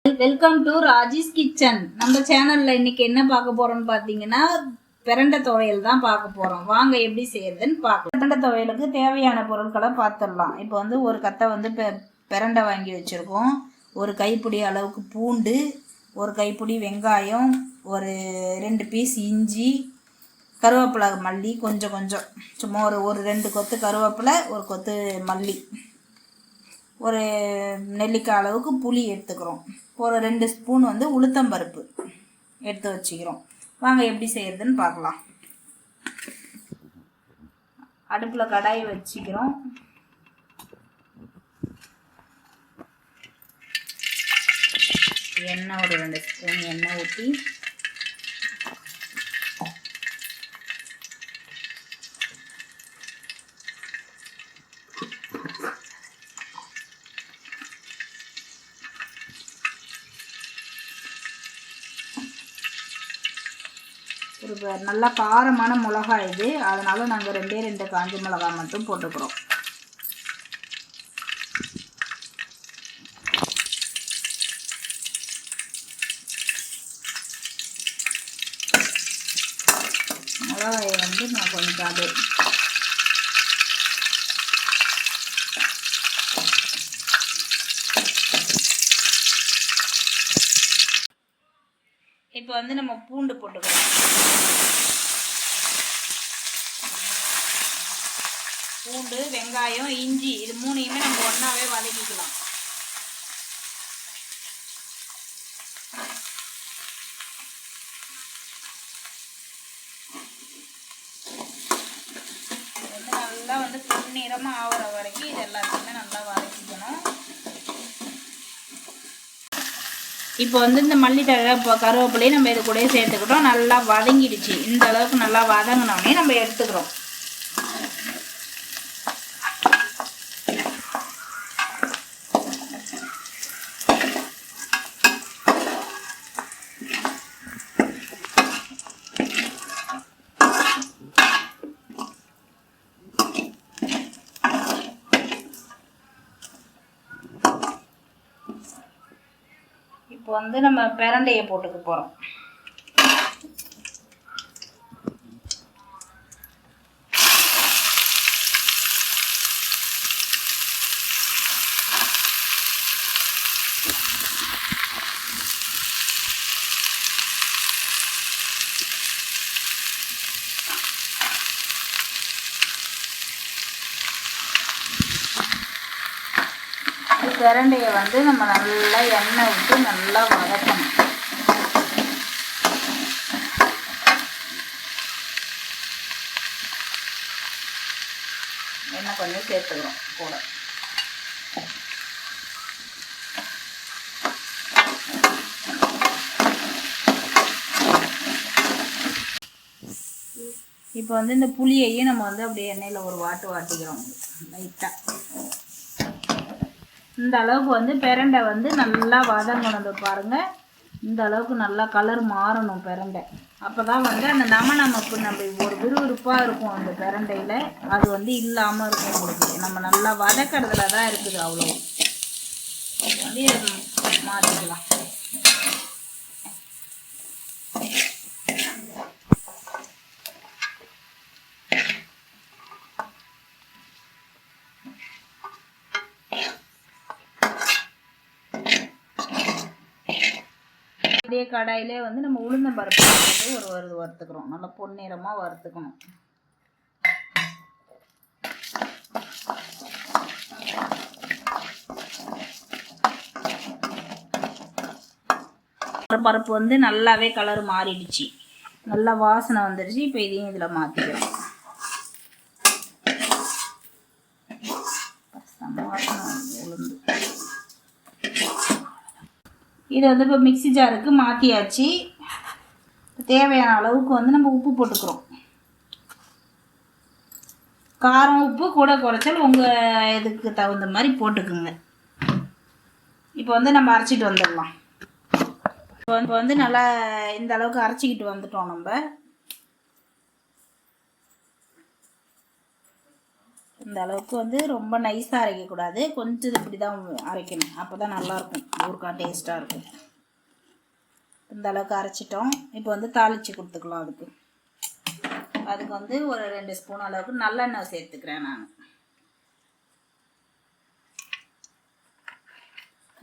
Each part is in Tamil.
Welcome to Raji's kitchen. நம்ம சேனல்ல இன்னைக்கு என்ன பார்க்க போறோம்னு பார்த்தீங்கன்னா பிரண்டை துவையல் தான் பார்க்க போறோம். வாங்க எப்படி செய்யறதுன்னு பார்க்கலாம். பிரண்டை துவையலுக்கு தேவையான பொருட்களை பார்த்துடலாம். இப்போ ஒரு கத்தை பிரண்டை வாங்கி வச்சிருக்கோம். ஒரு கைப்பிடி அளவுக்கு பூண்டு, ஒரு கைப்பிடி வெங்காயம், ஒரு 2 பீஸ் இஞ்சி, கருவேப்பிலை மல்லி கொஞ்சம் கொஞ்சம், சும்மா ஒரு 2 கொத்து கருவேப்பிலை, ஒரு கொத்து மல்லி, ஒரு நெல்லிக்காய் அளவுக்கு புளி எடுத்துக்கிறோம். ஒரு 2 ஸ்பூன் உளுத்தம்பருப்பு எடுத்து வச்சுக்கிறோம். வாங்க எப்படி செய்யறதுன்னு பார்க்கலாம். அடுப்பில் கடாயை வச்சுக்கிறோம். எண்ணெய் ஒரு 2 ஸ்பூன் எண்ணெய் ஊற்றி ஒரு நல்லா காரமான மிளகாய் இது, அதனால நாங்கள் 2 காஞ்ச மிளகாய் மட்டும் போட்டுக்கிறோம். மிளகாயை நான் கொஞ்சம் அது இப்போ நம்ம பூண்டு போட்டுக்கிறோம். பூண்டு, வெங்காயம், இஞ்சி இது 3யுமே நம்ம ஒன்றாவே வதக்கிக்கலாம். நல்லா பொன்னிறமாக ஆகிற வரைக்கும் இது எல்லாத்தையுமே நல்லா வதக்கிக்கணும். இப்போ இந்த மல்லித்தழை கருவேப்பிலையும் நம்ம இது கூட சேர்த்துக்கிட்டோம். நல்லா வதங்கிடுச்சு. இந்த அளவுக்கு நல்லா வதங்கினோடனே நம்ம எடுத்துக்கிறோம். இப்போ நம்ம பிரண்டையை போட்டுக்க போகிறோம். பிரண்டையை நம்ம நல்லா எண்ணெய் விட்டு நல்லா வதக்கணும். எண்ணெய் கொஞ்சம் சேர்த்துக்கிறோம் கூட. இப்போ இந்த புளியையும் நம்ம அப்படியே எண்ணெயில் ஒரு வாட்டிக்கிறோம் லைட்டாக. இந்த அளவுக்கு பிரண்டை நல்லா வதங்கணும். பாருங்கள், இந்த அளவுக்கு நல்லா கலர் மாறணும் பிரண்டை. அப்போ தான் அந்த நமப்பு நம்ம ஒரு விறுவிறுப்பாக இருக்கும் அந்த பிரண்டையில். அது இல்லாமல் இருக்கும். உங்களுக்கு நம்ம நல்லா வதக்கிறதுல தான் இருக்குது. அவ்வளோ மாற்றிக்கலாம். இதே கடாயிலே நம்ம உளுந்தம்பருப்பு போட்டு வறுத்துக்கிறோம். நல்லா பொன்னிறமாக வறுத்துக்கணும். பருப்பு நல்லாவே கலர் மாறிடுச்சு. நல்லா வாசனை வந்துடுச்சு. இப்போ இதையும் இதில் மாற்றிக்கிறோம். உளுந்து இதை இப்போ மிக்ஸி ஜாருக்கு மாற்றியாச்சு. தேவையான அளவுக்கு நம்ம உப்பு போட்டுக்கிறோம். காரம் உப்பு கூட குறைச்சல் உங்கள் இதுக்கு தகுந்த மாதிரி போட்டுக்குங்க. இப்போ நம்ம அரைச்சிட்டு வந்துடலாம். இப்போ நல்லா இந்த அளவுக்கு அரைச்சிக்கிட்டு வந்துட்டோம். நம்ம இந்த அளவுக்கு வந்து ரொம்ப நைஸாக அரைக்கக்கூடாது, கொஞ்சம் இப்படி தான் அரைக்கணும். அப்போ தான் நல்லாயிருக்கும், ஊறுகாய் டேஸ்ட்டாக இருக்கும். இந்த அளவுக்கு அரைச்சிட்டோம். இப்போ வந்து தாளித்து கொடுத்துக்கலாம். அதுக்கு வந்து ஒரு 2 ஸ்பூன் அளவுக்கு நல்லெண்ணெய் சேர்த்துக்கிறேன். நான்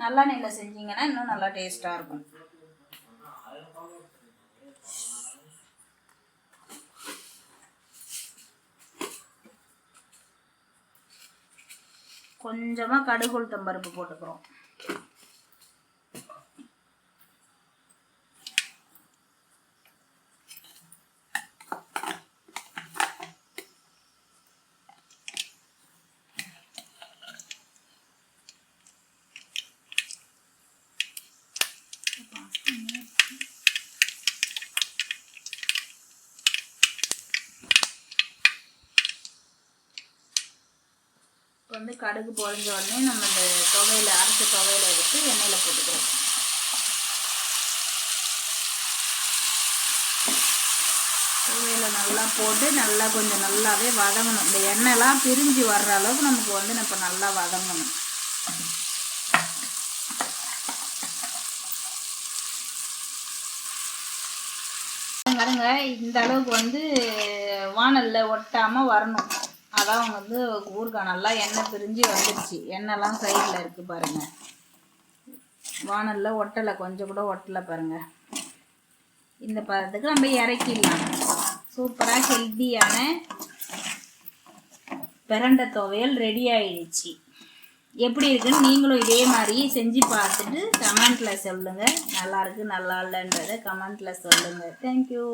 நல்லெண்ணெயில் செஞ்சிங்கன்னா இன்னும் நல்லா டேஸ்ட்டாக இருக்கும். கொஞ்சமாக கடுகு உளுத்தம் பருப்பு போட்டுக்கிறோம். வந்து கடுகு பொரிஞ்ச உடனே நம்ம இந்த துவையில அரைச்ச துவையில எடுத்து எண்ணெயில் போட்டுக்கிறோம். துவையில நல்லா போட்டு நல்லா கொஞ்சம் நல்லாவே வதங்கணும். இந்த எண்ணெய்லாம் பிரிஞ்சு வர்ற அளவுக்கு நமக்கு வந்து நம்ம நல்லா வதங்கணும். பாருங்க, இந்த அளவுக்கு வந்து வானலில் ஒட்டாமல் வரணும். அதான் வந்து ஊறுகாய் நல்லா எண்ணெய் பிரிஞ்சு வந்துடுச்சு. எண்ணெய்லாம் சைடில் இருக்குது பாருங்கள். வானலில் ஒட்டலை, கொஞ்சம் கூட ஒட்டலை பாருங்கள். இந்த பதத்துக்கு நம்ம இறக்கிடலாம். சூப்பராக ஹெல்த்தியான பிரண்டை துவையல் ரெடி ஆயிடுச்சு. எப்படி இருக்குன்னு நீங்களும் இதே மாதிரி செஞ்சு பார்த்துட்டு கமெண்ட்டில் சொல்லுங்கள். நல்லா இருக்கு நல்லா இல்லைன்றதை கமெண்ட்டில் சொல்லுங்கள். தேங்க்யூ.